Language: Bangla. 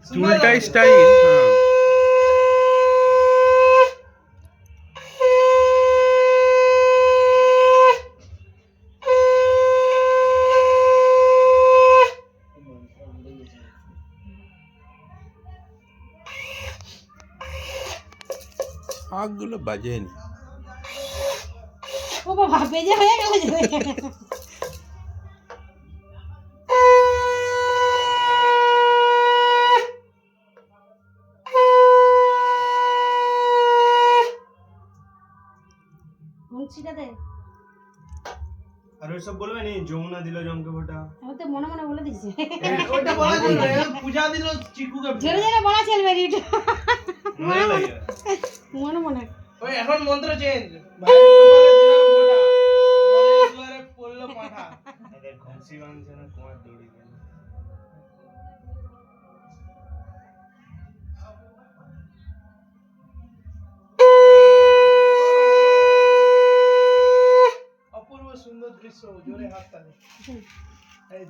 চুলটা স্টাইল। হ্যাঁ আগগুলো বাজেনি। ও বাবা বেজে হয়ে গেল যে মুন্সিটা দে। আর ওই সব বলবে নি যমুনা দিল জমকে ফোটা। আমি তো মনে মনে বলে দিছি ওটা বলা চলবে পূজা দিল চিকুকে জোরে জোরে বলা চলবে রে এটা। মনে লাগে মনে মনে ওই এখন মন্ত্র চেঞ্জ ভাই তোমারে দিলাম ফোটা ঘরে দুয়ারে পড়লো পাঠা এদের ঘুমসি বানছে না কুমার দড়ি গেল অপূর্ব সুন্দর দৃশ্য জোরে হাততালি এই